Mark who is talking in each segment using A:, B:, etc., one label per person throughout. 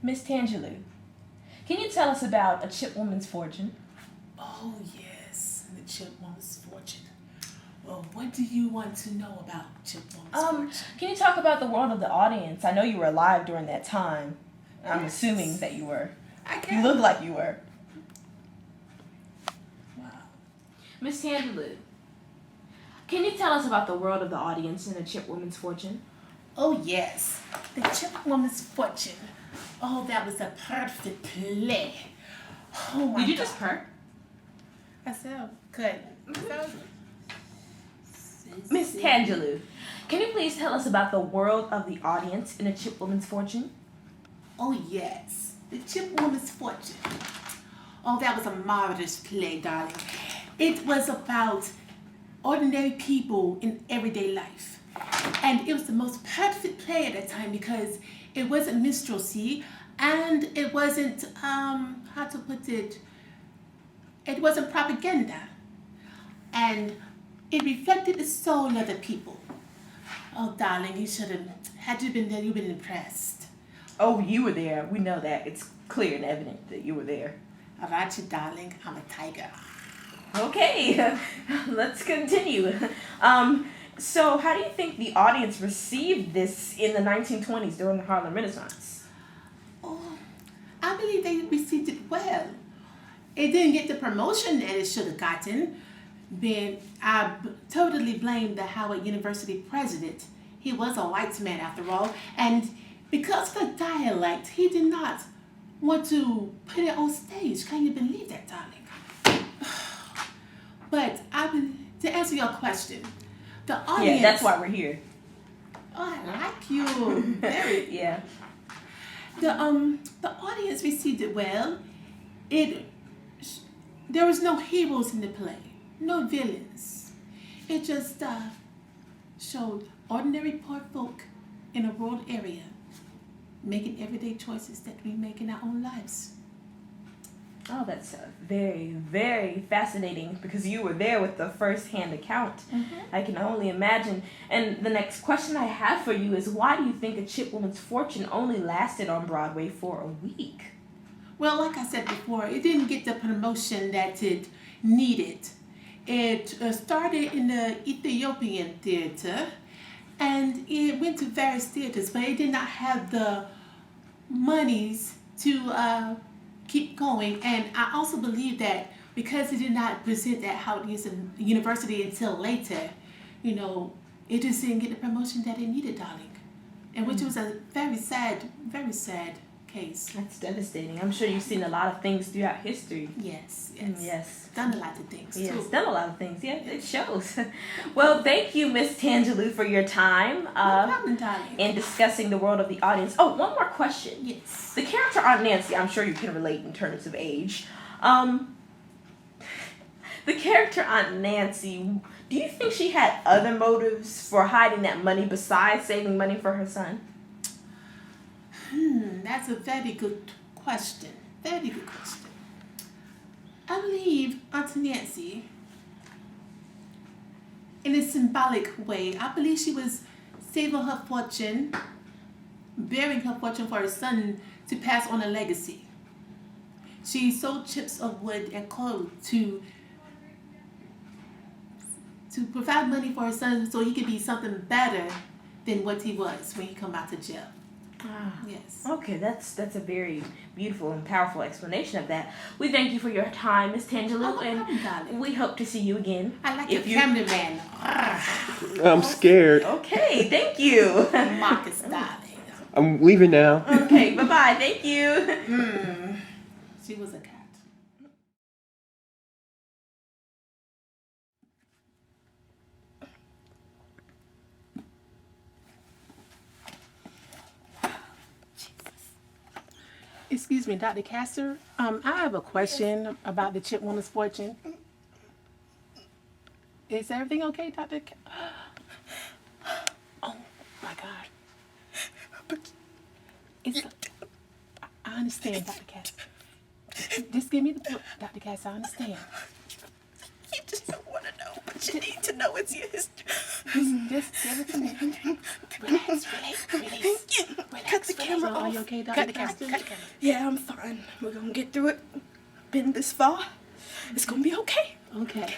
A: Miss Tangelou, can you tell us about a chip woman's fortune?
B: Oh, yes, the chipwoman's fortune. Well, what do you want to know about chipwoman's fortune?
A: Can you talk about the world of the audience? I know you were alive during that time. I'm assuming that you were. You look like you were.
B: Wow.
A: Miss Tangelou, can you tell us about the world of the audience and a chip woman's fortune?
B: Oh, yes, the chipwoman's fortune. Oh, that was a perfect play. Oh, my
A: Did you
B: God.
A: just purr?
B: I sound good.
A: Miss Tangelou, can you please tell us about the world of the audience in a chip woman's fortune?
B: Oh, yes, the chipwoman's fortune. Oh, that was a marvelous play, darling. It was about ordinary people in everyday life. And it was the most perfect play at that time because it wasn't minstrelsy and it wasn't, how to put it, it wasn't propaganda. And it reflected the soul of the people. Oh, darling, you should have, had you been there, you'd been impressed.
A: Oh, you were there. We know that. It's clear and evident that you were there.
B: All right, you darling, I'm a tiger.
A: Okay, let's continue. So how do you think the audience received this in the 1920s during the Harlem Renaissance?
B: Oh, I believe they received it well. It didn't get the promotion that it should have gotten. But I totally blame the Howard University president. He was a white man after all. And because of the dialect, he did not want to put it on stage. Can you believe that, darling? But to answer your question, the audience...
A: Yeah, that's why we're here.
B: Oh, I like you. Very.
A: Yeah.
B: The audience received it well. There was no heroes in the play, no villains. It just showed ordinary poor folk in a rural area making everyday choices that we make in our own lives.
A: Oh, that's very, very fascinating because you were there with the first-hand account.
B: Mm-hmm.
A: I can only imagine. And the next question I have for you is, why do you think A Chip Woman's Fortune only lasted on Broadway for a week?
B: Well, like I said before, it didn't get the promotion that it needed. It started in the Ethiopian theater, and it went to various theaters, but it did not have the monies to keep going. And I also believe that because it did not present at Howard University until later, it just didn't get the promotion that it needed, darling. And which was a very sad case.
A: That's devastating. I'm sure you've seen a lot of things throughout history.
B: Yes.
A: Yes.
B: Done a lot of things,
A: yes,
B: too.
A: Done a lot of things. Yeah, it shows. Well, thank you, Miss Tangelou, for your time
B: No problem, darling.
A: in discussing the world of the audience. Oh, one more question.
B: Yes.
A: The character Aunt Nancy, I'm sure you can relate in terms of age. The character Aunt Nancy, do you think she had other motives for hiding that money besides saving money for her son?
B: That's a very good question. Very good question. I believe Aunt Nancy, in a symbolic way, I believe she was saving her fortune, bearing her fortune for her son to pass on a legacy. She sold chips of wood and coal to provide money for her son so he could be something better than what he was when he come out of jail. Yes.
A: Okay, that's a very beautiful and powerful explanation of that. We thank you for your time, Miss Tangelou, and we hope to see you again.
B: I like your cameraman.
C: I'm scared.
A: Okay, thank you.
B: Marcus, darling.
C: I'm leaving now.
A: Okay, bye-bye. Thank you.
B: She was a cat. Excuse me, Dr. Castor. I have a question about the Chip Woman's Fortune. Is everything okay, Dr. Oh, my God. But I understand, Dr. Castor. Just give me the book, Dr. Castor. I understand.
D: You just don't want to know, but you need to know it's your history.
B: Just give it to me. Relax.
A: Cut the camera
B: Are
A: off.
B: you okay,
A: Cut
B: Dr.
A: the camera.
B: Castor?
A: Cut the camera. Yeah, I'm fine. We're gonna get through it. Been this far. It's gonna be okay.
B: Okay.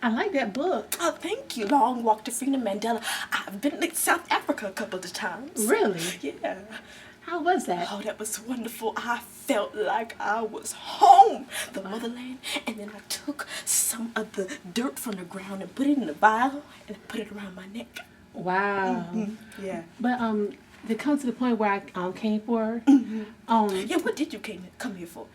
B: I like that book.
A: Oh, thank you. Long Walk to Freedom Mandela. I've been to South Africa a couple of times.
B: Really?
A: Yeah.
B: How was that?
A: Oh, that was wonderful. I felt like I was home, the motherland. And then I took some of the dirt from the ground and put it in a vial and put it around my neck.
B: Wow.
A: Yeah.
B: But to come to the point where I came for,
A: Yeah, what did you come here for?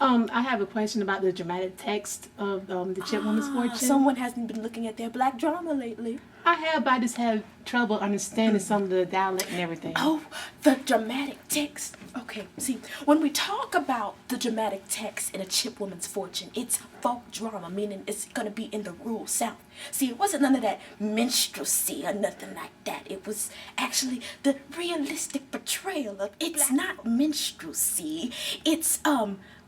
B: I have a question about the dramatic text of the Chip Woman's Fortune.
A: Someone hasn't been looking at their black drama lately.
B: I have, but I just have trouble understanding some of the dialect and everything.
A: Oh, the dramatic text. Okay, see, when we talk about the dramatic text in a Chip Woman's Fortune, it's folk drama, meaning it's going to be in the rural South. See, it wasn't none of that minstrelsy or nothing like that. It was actually the realistic portrayal of, it's not minstrelsy, it's,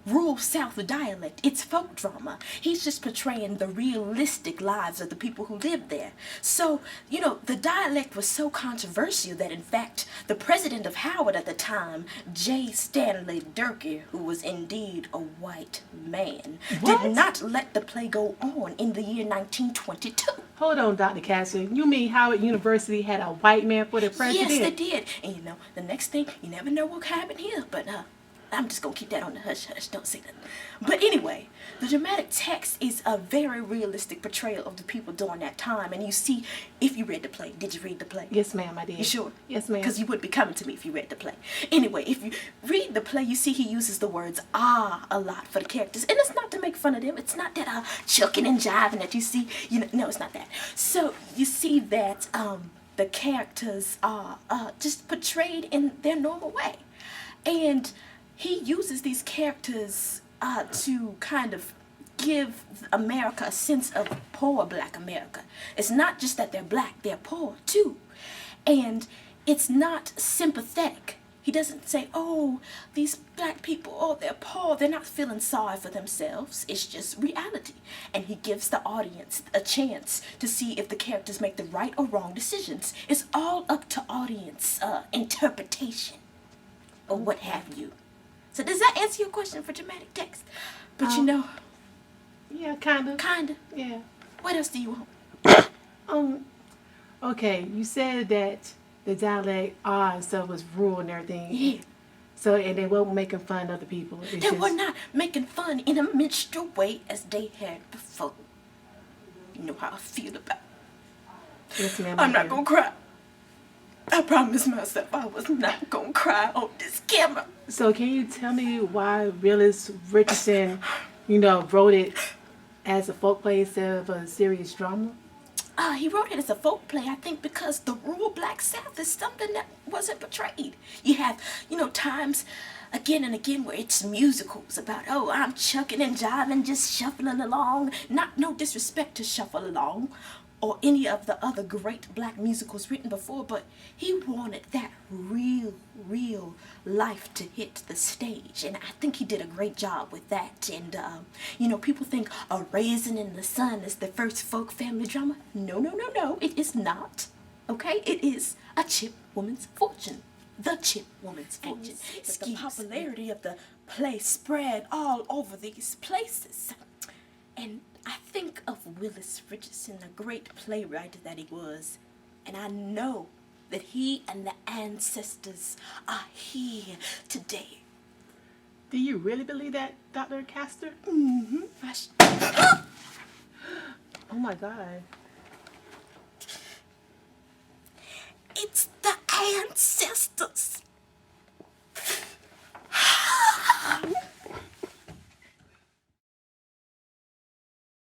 A: rural South dialect. It's folk drama. He's just portraying the realistic lives of the people who lived there. So, the dialect was so controversial that, in fact, the president of Howard at the time, J. Stanley Durkee, who was indeed a white man, did not let the play go on in the year 1922.
B: Hold on, Dr. Castor. You mean Howard University had a white man for the president?
A: Yes, they did. And the next thing, you never know what happened here, but I'm just going to keep that on the hush-hush. Don't say that. But anyway, the dramatic text is a very realistic portrayal of the people during that time. And you see, if you read the play, did you read the play?
B: Yes, ma'am, I did.
A: You sure?
B: Yes, ma'am.
A: Because you wouldn't be coming to me if you read the play. Anyway, if you read the play, you see he uses the words a lot for the characters. And it's not to make fun of them. It's not that chucking and jiving that you see. No, it's not that. So you see that the characters are just portrayed in their normal way. And he uses these characters to kind of give America a sense of poor black America. It's not just that they're black, they're poor too. And it's not sympathetic. He doesn't say, oh, these black people, oh, they're poor. They're not feeling sorry for themselves. It's just reality. And he gives the audience a chance to see if the characters make the right or wrong decisions. It's all up to audience interpretation or what have you. So does that answer your question for dramatic text? But
B: Yeah, kind of.
A: Kinda.
B: Yeah.
A: What else do you want?
B: Okay, you said that the dialect and stuff was rural and everything.
A: Yeah.
B: So, and they weren't making fun of the people. It's
A: They were not making fun in a minstrel way as they had before. You know how I feel about it.
B: Yes, ma'am.
A: I'm not gonna cry. I promised myself I was not gonna cry on this camera.
B: So can you tell me why Willis Richardson, wrote it as a folk play instead of a serious drama?
A: He wrote it as a folk play, I think, because the rural black South is something that wasn't portrayed. You have, times again and again where it's musicals about, oh, I'm chucking and jiving, just shuffling along. No disrespect to Shuffle Along or any of the other great black musicals written before, but he wanted that real life to hit the stage, and I think he did a great job with that. And people think A Raisin in the Sun is the first folk family drama. No, it is not. Okay, it is a Chip Woman's Fortune. The Chip Woman's Fortune. The popularity of the play spread all over these places, and I think of Willis Richardson, the great playwright that he was, and I know that he and the ancestors are here today.
B: Do you really believe that, Dr. Castor?
A: Mm-hmm.
B: Oh my God.
A: It's the ancestors.